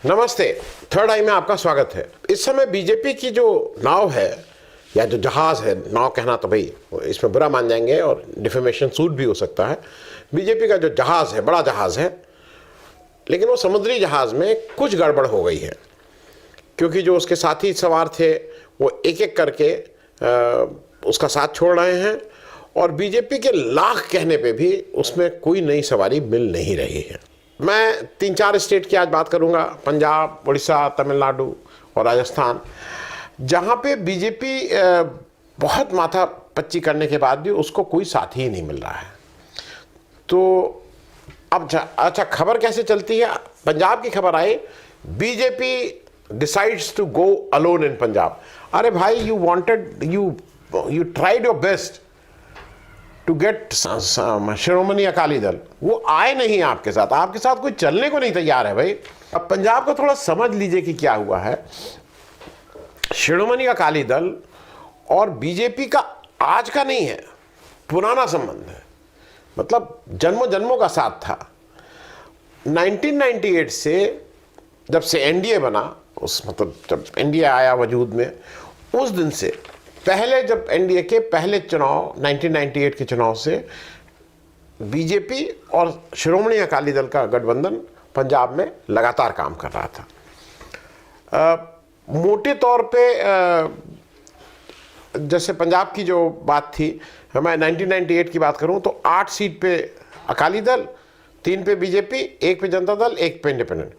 नमस्ते। थर्ड आई में आपका स्वागत है। इस समय बीजेपी की जो नाव है या जो जहाज है, नाव कहना तो भाई इसमें बुरा मान जाएंगे और डिफेमेशन सूट भी हो सकता है। बीजेपी का जो जहाज है, बड़ा जहाज है, लेकिन वो समुद्री जहाज में कुछ गड़बड़ हो गई है, क्योंकि जो उसके साथी सवार थे वो एक एक करके उसका साथ छोड़ रहे हैं और बीजेपी के लाख कहने पे भी उसमें कोई नई सवारी मिल नहीं रही है। मैं 3-4 स्टेट की आज बात करूंगा, पंजाब, उड़ीसा, तमिलनाडु और राजस्थान, जहां पे बीजेपी बहुत माथा पच्ची करने के बाद भी उसको कोई साथी ही नहीं मिल रहा है। तो अब अच्छा, खबर कैसे चलती है? पंजाब की खबर आई, BJP decides to go alone in Punjab. अरे भाई, you tried your best to get Shiromani Akali Dal, वो आए नहीं आपके साथ कोई चलने को नहीं तैयार है भाई। अब पंजाब को थोड़ा समझ लीजिए कि क्या हुआ है। शिरोमणि अकाली दल और बीजेपी का आज का नहीं है, पुराना संबंध है, मतलब जन्मों जन्मों का साथ था। 1998 से जब से एनडीए बना, मतलब जब एनडीए आया वजूद में, उस दिन से पहले, जब एनडीए के पहले चुनाव 1998 के चुनाव से बीजेपी और शिरोमणि अकाली दल का गठबंधन पंजाब में लगातार काम कर रहा था। मोटे तौर पे जैसे पंजाब की जो बात थी, मैं 1998 की बात करूं तो 8 सीट पे अकाली दल, 3 पे बीजेपी, 1 पे जनता दल, 1 पे इंडिपेंडेंट।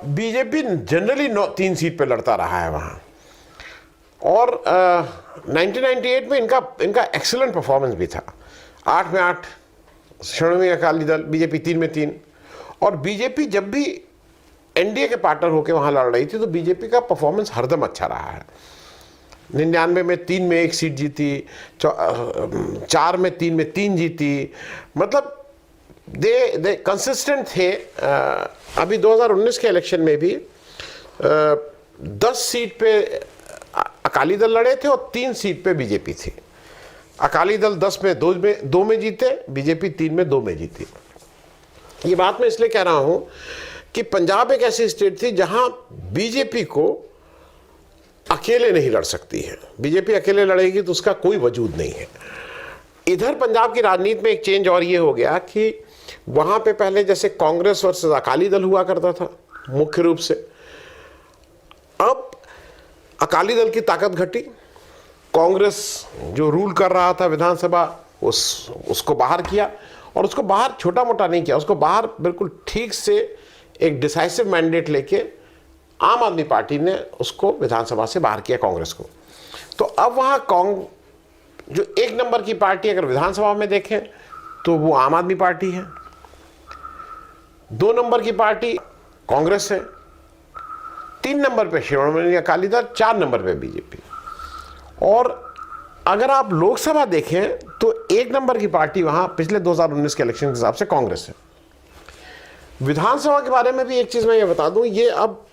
बीजेपी जनरली 3 सीट पे लड़ता रहा है वहाँ, और 1998 में इनका एक्सीलेंट परफॉर्मेंस भी था। 8 में 8 शिरोमणि अकाली दल, बीजेपी 3 में 3। और बीजेपी जब भी एनडीए के पार्टनर होकर वहाँ लड़ रही थी तो बीजेपी का परफॉर्मेंस हरदम अच्छा रहा है। 99 में 3 में 1 सीट जीती, 4 में 3 में 3 जीती, मतलब दे कंसिस्टेंट थे। अभी 2019 के इलेक्शन में भी 10 सीट पे अकाली दल लड़े थे और 3 सीट पे बीजेपी थी। अकाली दल 10 में 2 में जीते, बीजेपी 3 में 2 में जीती। ये बात मैं इसलिए कह रहा हूं कि पंजाब एक ऐसी स्टेट थी जहां बीजेपी को अकेले नहीं लड़ सकती है। बीजेपी अकेले लड़ेगी तो उसका कोई वजूद नहीं है। इधर पंजाब की राजनीति में एक चेंज और ये हो गया कि वहां पे पहले जैसे कांग्रेस वर्सेस अकाली दल हुआ करता था मुख्य रूप से, अब अकाली दल की ताकत घटी। कांग्रेस जो रूल कर रहा था विधानसभा, उसको बाहर किया, और उसको बाहर छोटा मोटा नहीं किया, उसको बाहर बिल्कुल ठीक से एक डिसाइसिव मैंडेट लेके आम आदमी पार्टी ने उसको विधानसभा से बाहर किया, कांग्रेस को। तो अब वहाँ जो 1 नंबर की पार्टी अगर विधानसभा में देखें तो वो आम आदमी पार्टी है, 2 नंबर की पार्टी कांग्रेस है, 3 नंबर पे शिरोमणि अकाली दल, 4 नंबर पे बीजेपी। और अगर आप लोकसभा देखें तो 1 नंबर की पार्टी वहां पिछले 2019 के इलेक्शन के हिसाब से कांग्रेस है। विधानसभा के बारे में भी एक चीज मैं ये बता दूं, ये अब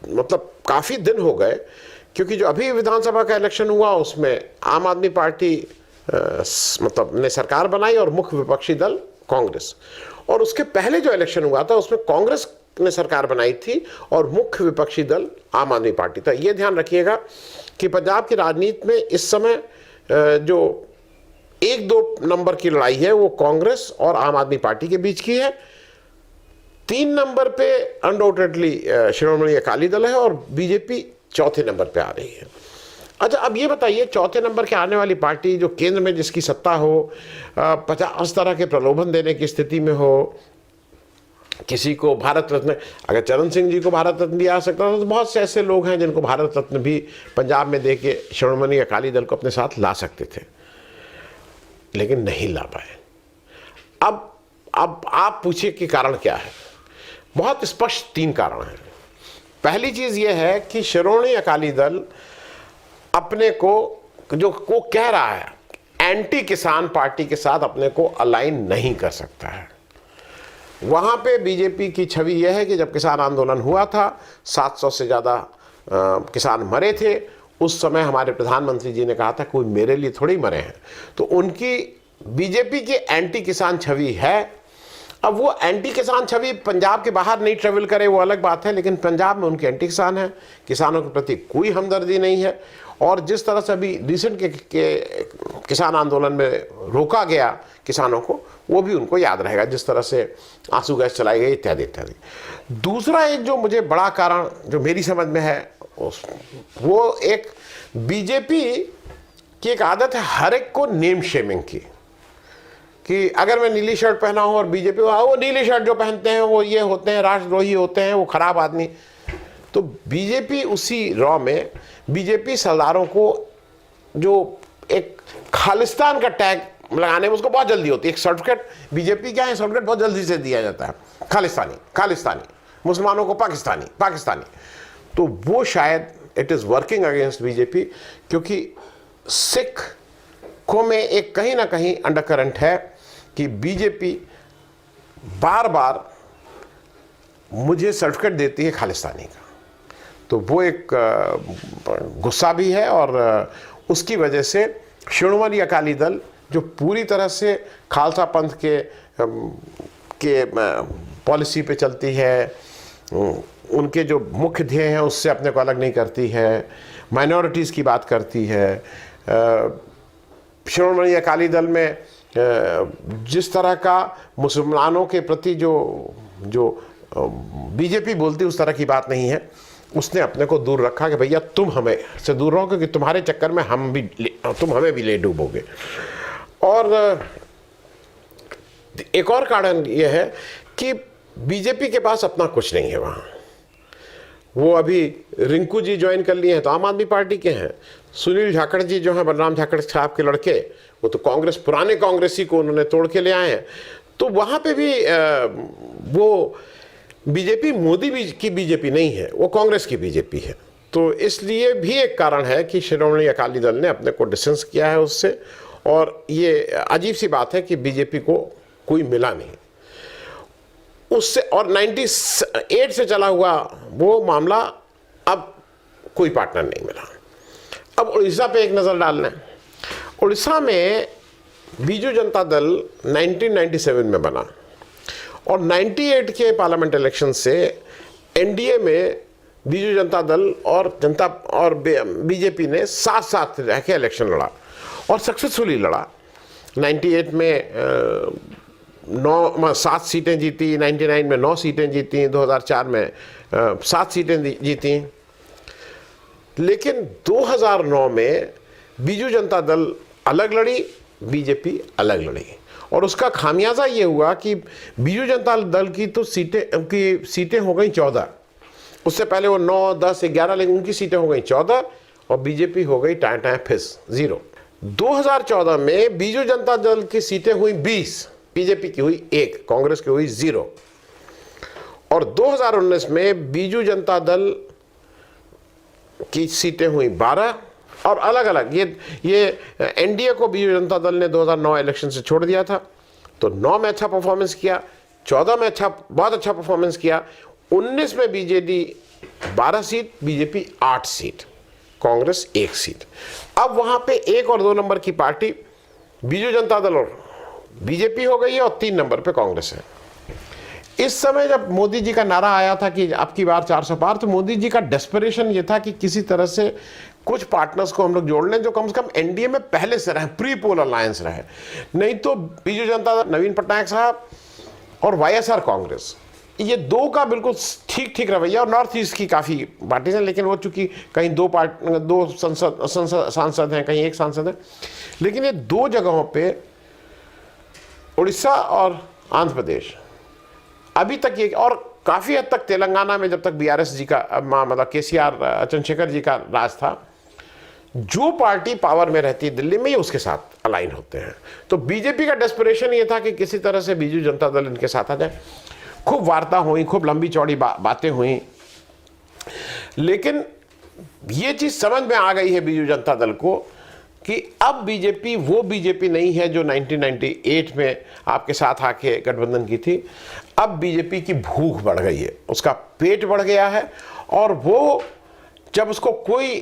मतलब काफी दिन हो गए, क्योंकि जो अभी विधानसभा का इलेक्शन हुआ उसमें आम आदमी पार्टी मतलब ने सरकार बनाई और मुख्य विपक्षी दल कांग्रेस, और उसके पहले जो इलेक्शन हुआ था उसमें कांग्रेस ने सरकार बनाई थी और मुख्य विपक्षी दल आम आदमी पार्टी था। ये ध्यान रखिएगा कि पंजाब की राजनीति में इस समय जो 1-2 नंबर की लड़ाई है वो कांग्रेस और आम आदमी पार्टी के बीच की है। 3 नंबर पे अनडाउटेडली शिरोमणि अकाली दल है और बीजेपी 4थे नंबर पे आ रही है। अच्छा, अब ये बताइए, 4थे नंबर के आने वाली पार्टी जो केंद्र में जिसकी सत्ता हो, 50 तरह के प्रलोभन देने की स्थिति में हो, किसी को भारत रत्न, अगर चरण सिंह जी को भारत रत्न दिया सकता था तो बहुत से ऐसे लोग हैं जिनको भारत रत्न भी पंजाब में दे के शिरोमणि अकाली दल को अपने साथ ला सकते थे, लेकिन नहीं ला पाए। अब आप पूछिए कि कारण क्या है? बहुत स्पष्ट 3 कारण हैं। पहली चीज यह है कि शिरोमणि अकाली दल अपने को कह रहा है एंटी किसान पार्टी के साथ अपने को अलाइन नहीं कर सकता है। वहाँ पे बीजेपी की छवि यह है कि जब किसान आंदोलन हुआ था, 700 से ज़्यादा किसान मरे थे, उस समय हमारे प्रधानमंत्री जी ने कहा था कोई मेरे लिए थोड़ी मरे हैं। तो उनकी बीजेपी की एंटी किसान छवि है। अब वो एंटी किसान छवि पंजाब के बाहर नहीं ट्रेवल करे वो अलग बात है, लेकिन पंजाब में उनके एंटी किसान है, किसानों के प्रति कोई हमदर्दी नहीं है। और जिस तरह से अभी रिसेंट के किसान आंदोलन में रोका गया किसानों को, वो भी उनको याद रहेगा, जिस तरह से आंसू गैस चलाई गई इत्यादि इत्यादि। दूसरा एक जो मुझे बड़ा कारण जो मेरी समझ में है, वो एक बीजेपी की एक आदत है हर एक को नेम शेमिंग की, कि अगर मैं नीली शर्ट पहना हूं और बीजेपी वो नीली शर्ट जो पहनते हैं वो ये होते हैं, राष्ट्रद्रोही होते हैं, वो खराब आदमी। तो बीजेपी उसी रॉ में बीजेपी सरदारों को जो एक खालिस्तान का टैग लगाने में उसको बहुत जल्दी होती है। एक सर्टिफिकेट बीजेपी क्या है, सर्टिफिकेट बहुत जल्दी से दिया जाता है, खालिस्तानी खालिस्तानी, मुसलमानों को पाकिस्तानी पाकिस्तानी। तो वो शायद it is working against BJP, क्योंकि सिख को में एक कहीं ना कहीं अंडरकरंट है कि बीजेपी बार बार मुझे सर्टिफिकेट देती है खालिस्तानी का। तो वो एक गुस्सा भी है, और उसकी वजह से शिरोमणि अकाली दल जो पूरी तरह से खालसा पंथ के पॉलिसी पे चलती है, उनके जो मुख्य ध्येय हैं उससे अपने को अलग नहीं करती है, माइनॉरिटीज़ की बात करती है। शिरोमणि अकाली दल में जिस तरह का मुसलमानों के प्रति जो बीजेपी बोलती उस तरह की बात नहीं है। उसने अपने को दूर रखा कि भैया तुम हमें से दूर रहो, क्योंकि तुम्हारे चक्कर में तुम हमें भी ले डूबोगे। और एक और कारण यह है कि बीजेपी के पास अपना कुछ नहीं है वहाँ। वो अभी रिंकू जी ज्वाइन कर लिए हैं तो आम आदमी पार्टी के हैं, सुनील झाकड़ जी जो हैं बलराम झाकड़ साहब के लड़के, वो तो कांग्रेस पुराने कांग्रेसी को उन्होंने तोड़ के ले आए हैं। तो वहाँ पे भी वो बीजेपी मोदी की बीजेपी नहीं है, वो कांग्रेस की बीजेपी है। तो इसलिए भी एक कारण है कि शिरोमणि अकाली दल ने अपने को डिस्टेंस किया है उससे, और ये अजीब सी बात है कि बीजेपी को कोई मिला नहीं उससे। और 98 से चला हुआ वो मामला, अब कोई पार्टनर नहीं मिला। अब उड़ीसा पे एक नज़र डाल लें। उड़ीसा में बीजू जनता दल 1997 में बना, और 98 के पार्लियामेंट इलेक्शन से एनडीए में बीजू जनता दल और बीजेपी ने साथ साथ रह के इलेक्शन लड़ा, और सक्सेसफुली लड़ा। 98 में 7 सीटें जीती, 99 में 9 सीटें जीती, 2004 में 7 सीटें जीती। लेकिन 2009 में बीजू जनता दल अलग लड़ी, बीजेपी अलग लड़ी, और उसका खामियाजा ये हुआ कि बीजू जनता दल की तो सीटें हो गई 14। उससे पहले वो 9, 10, 11, लेकिन उनकी सीटें हो गई 14, और बीजेपी हो गई टाएं फिस 0। 2014 में बीजू जनता दल की सीटें हुई 20, बीजेपी की हुई 1, कांग्रेस की हुई 0। और 2019 में बीजू जनता दल की सीटें हुई 12, और अलग अलग ये एनडीए को बीजू जनता दल ने 2009 इलेक्शन से छोड़ दिया था। तो 9 में अच्छा परफॉर्मेंस किया, 14 में बहुत अच्छा परफॉर्मेंस किया, 19 में BJD 12 seat, BJP 8 seat, Congress 1 seat. अब वहां पे 1 और 2 नंबर की पार्टी बीजू जनता दल और बीजेपी हो गई है, और 3 नंबर पे कांग्रेस है। इस समय जब मोदी जी का नारा आया था कि अब की बार 400 पार, तो मोदी जी का डेस्परेशन ये था कि किसी तरह से कुछ पार्टनर्स को हम लोग जोड़ लें जो कम से कम एनडीए में पहले से रहे, प्री पोल अलायंस रहे। नहीं तो बीजू जनता दल, नवीन पटनायक साहब और वाईएसआर कांग्रेस, ये 2 का बिल्कुल ठीक रवैया। और नॉर्थ ईस्ट की काफ़ी पार्टीज हैं, लेकिन वो चूंकि कहीं 2 सांसद हैं, कहीं 1 सांसद है, लेकिन ये 2 जगहों पे उड़ीसा और आंध्र प्रदेश अभी तक ये, और काफ़ी हद तक तेलंगाना में जब तक बीआरएस जी का मतलब केसीआर चंद्रशेखर जी का राज था, जो पार्टी पावर में रहती है दिल्ली में, ये उसके साथ अलाइन होते हैं। तो बीजेपी का डेस्परेशन ये था कि किसी तरह से बीजू जनता दल इनके साथ आ जाए। खूब वार्ता हुई, खूब लंबी चौड़ी बातें हुई, लेकिन ये चीज़ समझ में आ गई है बीजू जनता दल को कि अब बीजेपी वो बीजेपी नहीं है जो 1998 में आपके साथ आके गठबंधन की थी। अब बीजेपी की भूख बढ़ गई है, उसका पेट बढ़ गया है, और वो जब उसको कोई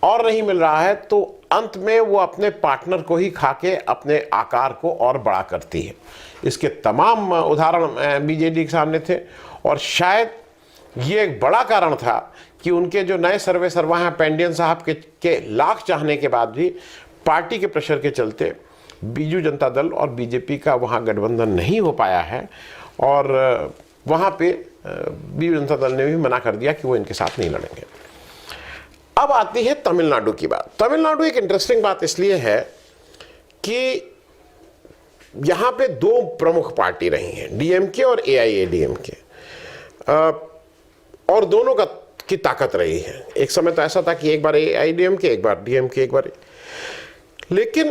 और नहीं मिल रहा है तो अंत में वो अपने पार्टनर को ही खा के अपने आकार को और बड़ा करती है। इसके तमाम उदाहरण बीजेडी के सामने थे और शायद ये एक बड़ा कारण था कि उनके जो नए सर्वा हैं पेंडियन साहब के लाख चाहने के बाद भी पार्टी के प्रेशर के चलते बीजू जनता दल और बीजेपी का वहाँ गठबंधन नहीं हो पाया है और वहाँ पे बीजू जनता दल ने भी मना कर दिया कि वो इनके साथ नहीं लड़ेंगे। अब आती है तमिलनाडु की बात। तमिलनाडु एक इंटरेस्टिंग बात इसलिए है कि यहाँ पे दो प्रमुख पार्टी रही हैं, डीएमके और एआईएडीएमके, और दोनों की ताकत रही है। एक समय तो ऐसा था कि एक बार एआईएडीएमके, एक बार डीएमके, एक बार, लेकिन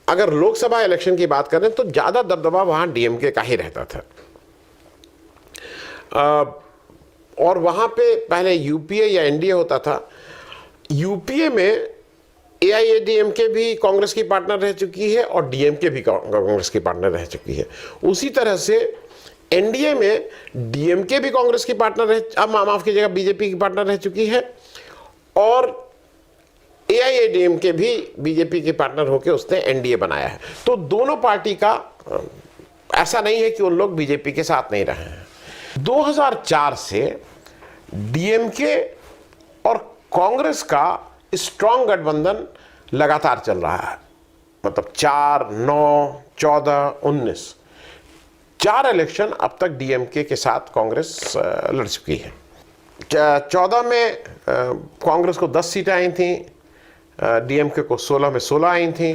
अगर लोकसभा इलेक्शन की बात करें तो ज़्यादा दबदबा वहाँ डीएमके का ही रहता था। और वहाँ पे पहले यूपीए या एनडीए होता था। यूपीए में एआईएडीएमके भी कांग्रेस की पार्टनर रह चुकी है और डीएमके भी कांग्रेस की पार्टनर रह चुकी है। उसी तरह से एनडीए में डीएमके भी कांग्रेस की पार्टनर रह, माफ कीजिएगा, बीजेपी की पार्टनर रह चुकी है और एआईएडीएमके भी बीजेपी के पार्टनर होकर उसने एनडीए बनाया है। तो दोनों पार्टी का ऐसा नहीं है कि उन लोग बीजेपी के साथ नहीं रहे हैं। 2004 से डीएमके और कांग्रेस का स्ट्रॉन्ग गठबंधन लगातार चल रहा है, मतलब 4, 9, 14, 19 4 इलेक्शन अब तक डीएमके के साथ कांग्रेस लड़ चुकी है। 14 में कांग्रेस को 10 सीटें आई थी, डीएमके को 16 में 16 आई थी,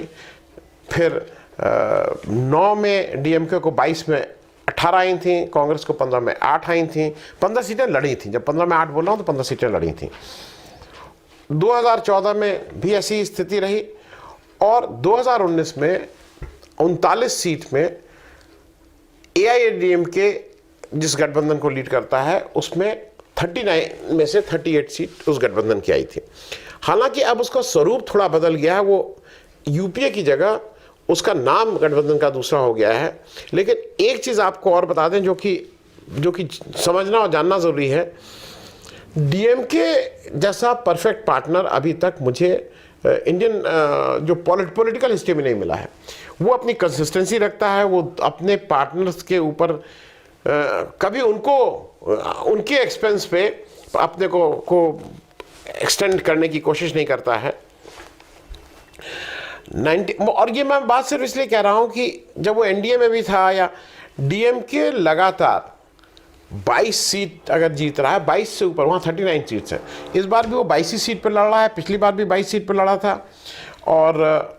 फिर 9 में डीएमके को 22 में 18 आई थी, कांग्रेस को 15 में 8 आई थी। 15 सीटें लड़ी थी। जब 15 में 8 बोल रहा हूँ तो 15 सीटें लड़ी थी। 2014 में भी ऐसी स्थिति रही और 2019 में 39 सीट में एआईएडीएमके जिस गठबंधन को लीड करता है उसमें 39 में से 38 सीट उस गठबंधन की आई थी। हालांकि अब उसका स्वरूप थोड़ा बदल गया है, वो यूपीए की जगह उसका नाम गठबंधन का दूसरा हो गया है। लेकिन एक चीज़ आपको और बता दें जो कि समझना और जानना ज़रूरी है, डीएमके जैसा परफेक्ट पार्टनर अभी तक मुझे इंडियन जो पॉलिटिकल हिस्ट्री में नहीं मिला है। वो अपनी कंसिस्टेंसी रखता है, वो अपने पार्टनर्स के ऊपर कभी उनके एक्सपेंस पे अपने को एक्सटेंड करने की कोशिश नहीं करता है। और ये मैं बात सिर्फ इसलिए कह रहा हूं कि जब वो एनडीए में भी था या डीएमके लगातार 22 सीट अगर जीत रहा है, 22 से ऊपर, वहाँ 39 सीट्स हैं। इस बार भी वो 22 सीट पर लड़ रहा है, पिछली बार भी 22 सीट पर लड़ा था और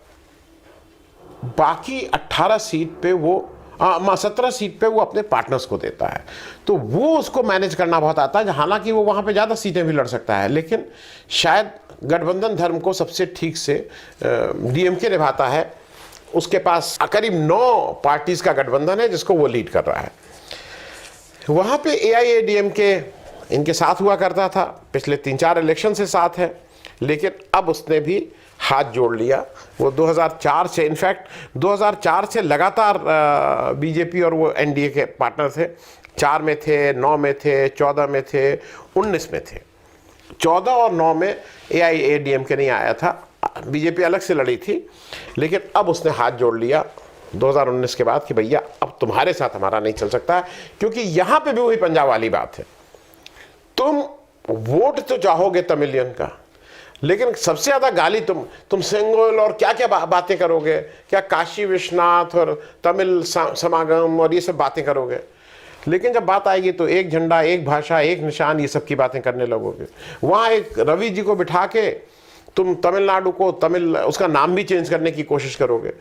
बाकी 18 सीट पे वो 17 सीट पे वो अपने पार्टनर्स को देता है। तो वो उसको मैनेज करना बहुत आता है। हालांकि वो वहाँ पे ज़्यादा सीटें भी लड़ सकता है, लेकिन शायद गठबंधन धर्म को सबसे ठीक से डीएमके निभाता है। उसके पास करीब 9 पार्टीज का गठबंधन है जिसको वो लीड कर रहा है। वहाँ पे एआईएडीएमके इनके साथ हुआ करता था, पिछले 3-4 इलेक्शन से साथ है, लेकिन अब उसने भी हाथ जोड़ लिया। वो 2004 से, इनफैक्ट 2004 से लगातार बीजेपी और वो एनडीए के पार्टनर थे। 4 में थे, 9 में थे, 14 में थे, 19 में थे। 14 और 9 में एआईएडीएमके नहीं आया था, बीजेपी अलग से लड़ी थी, लेकिन अब उसने हाथ जोड़ लिया 2019 के बाद कि भैया अब तुम्हारे साथ हमारा नहीं चल सकता है। क्योंकि यहाँ पे भी वही पंजाब वाली बात है, तुम वोट तो चाहोगे तमिलियन का, लेकिन सबसे ज़्यादा गाली तुम सेंगोल और क्या क्या बातें करोगे, क्या काशी विश्वनाथ और तमिल समागम और ये सब बातें करोगे, लेकिन जब बात आएगी तो एक झंडा, एक भाषा, एक निशान, ये सब की बातें करने लगोगे। वहाँ एक रवि जी को बिठा के तुम तमिलनाडु को उसका नाम भी चेंज करने की कोशिश करोगे।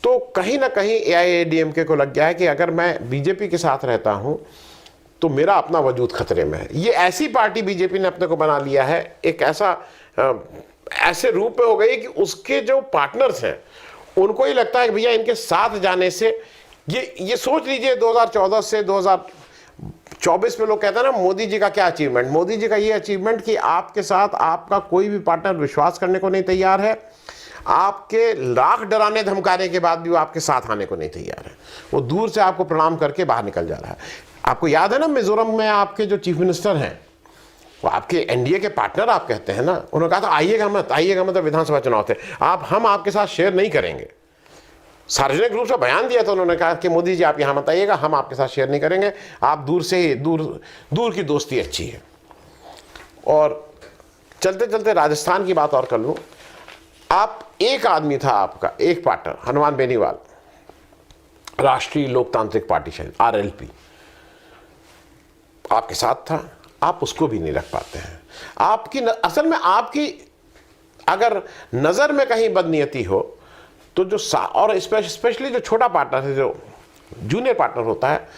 तो कहीं ना कहीं एआईएडीएमके को लग गया है कि अगर मैं बीजेपी के साथ रहता हूँ तो मेरा अपना वजूद खतरे में है। ये ऐसी पार्टी बीजेपी ने अपने को बना लिया है, एक ऐसे रूप में हो गई कि उसके जो पार्टनर्स हैं उनको ही लगता है कि भैया इनके साथ जाने से ये सोच लीजिए 2014 से 2024 में लोग कहते हैं ना मोदी जी का क्या अचीवमेंट। मोदी जी का ये अचीवमेंट कि आपके साथ आपका कोई भी पार्टनर विश्वास करने को नहीं तैयार है, आपके लाख डराने धमकाने के बाद भी वो आपके साथ आने को नहीं तैयार है, वो दूर से आपको प्रणाम करके बाहर निकल जा रहा है। आपको याद है ना मिजोरम में आपके जो चीफ मिनिस्टर हैं वो आपके एनडीए के पार्टनर आप कहते हैं ना, उन्होंने कहा था आइएगा मत, विधानसभा चुनाव थे, हम आपके साथ शेयर नहीं करेंगे। सार्वजनिक रूप से बयान दिया था उन्होंने, कहा कि मोदी जी आप यहाँ मत आइएगा, हम आपके साथ शेयर नहीं करेंगे, आप दूर से ही दूर की दोस्ती अच्छी है। और चलते चलते राजस्थान की बात और कर लूँ, आप एक आदमी था आपका एक पार्टनर, हनुमान बेनीवाल, राष्ट्रीय लोकतांत्रिक पार्टी शायद RLP आपके साथ था, आप उसको भी नहीं रख पाते हैं। असल में आपकी अगर नज़र में कहीं बदनीयती हो तो और स्पेशली जो छोटा पार्टनर है, जो जूनियर पार्टनर होता है,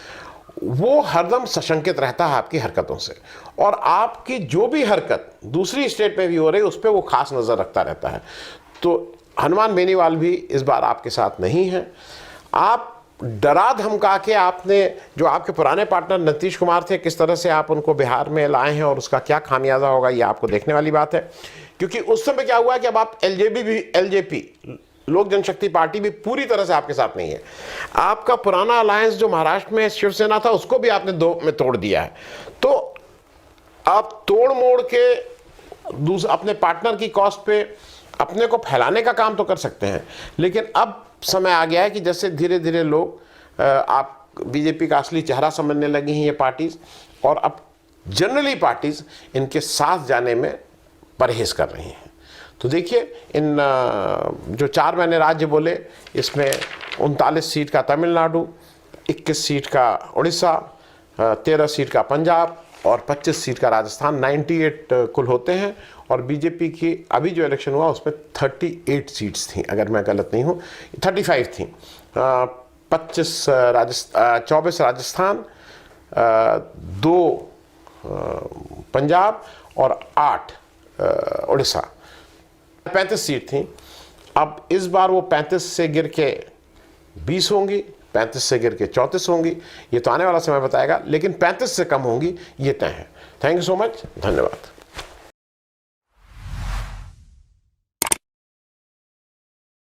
वो हरदम सशंकित रहता है आपकी हरकतों से, और आपकी जो भी हरकत दूसरी स्टेट में भी हो रही है उस पर वो खास नज़र रखता रहता है। तो हनुमान बेनीवाल भी इस बार आपके साथ नहीं है। आप डरा धमका के आपने, जो आपके पुराने पार्टनर नीतीश कुमार थे, किस तरह से आप उनको बिहार में लाए हैं और उसका क्या खामियाजा होगा ये आपको देखने वाली बात है। क्योंकि उस समय क्या हुआ कि अब आप LJP लोक जनशक्ति पार्टी भी पूरी तरह से आपके साथ नहीं है। आपका पुराना अलायंस जो महाराष्ट्र में शिवसेना था उसको भी आपने 2 में तोड़ दिया है। तो आप तोड़ मोड़ के अपने पार्टनर की कॉस्ट पे अपने को फैलाने का काम तो कर सकते हैं, लेकिन अब समय आ गया है कि जैसे धीरे धीरे लोग आप बीजेपी का असली चेहरा समझने लगी हैं ये पार्टीज, और अब जनरली पार्टीज इनके साथ जाने में परहेज कर रही हैं। तो देखिए, इन जो 4 मैंने राज्य बोले, इसमें 39 सीट का तमिलनाडु, 21 सीट का उड़ीसा, 13 सीट का पंजाब और 25 सीट का राजस्थान, 98 कुल होते हैं। और बीजेपी की अभी जो इलेक्शन हुआ उसमें 38 सीट्स थी, अगर मैं गलत नहीं हूँ, 35 थी। 24 राजस्थान, 2 पंजाब और 8 उड़ीसा, 35 सीट थी। अब इस बार वो 35 से गिर के 20 होंगी, 35 से गिर के 34 होंगी, ये तो आने वाला समय बताएगा, लेकिन 35 से कम होंगी ये तय है। थैंक यू सो मच, धन्यवाद।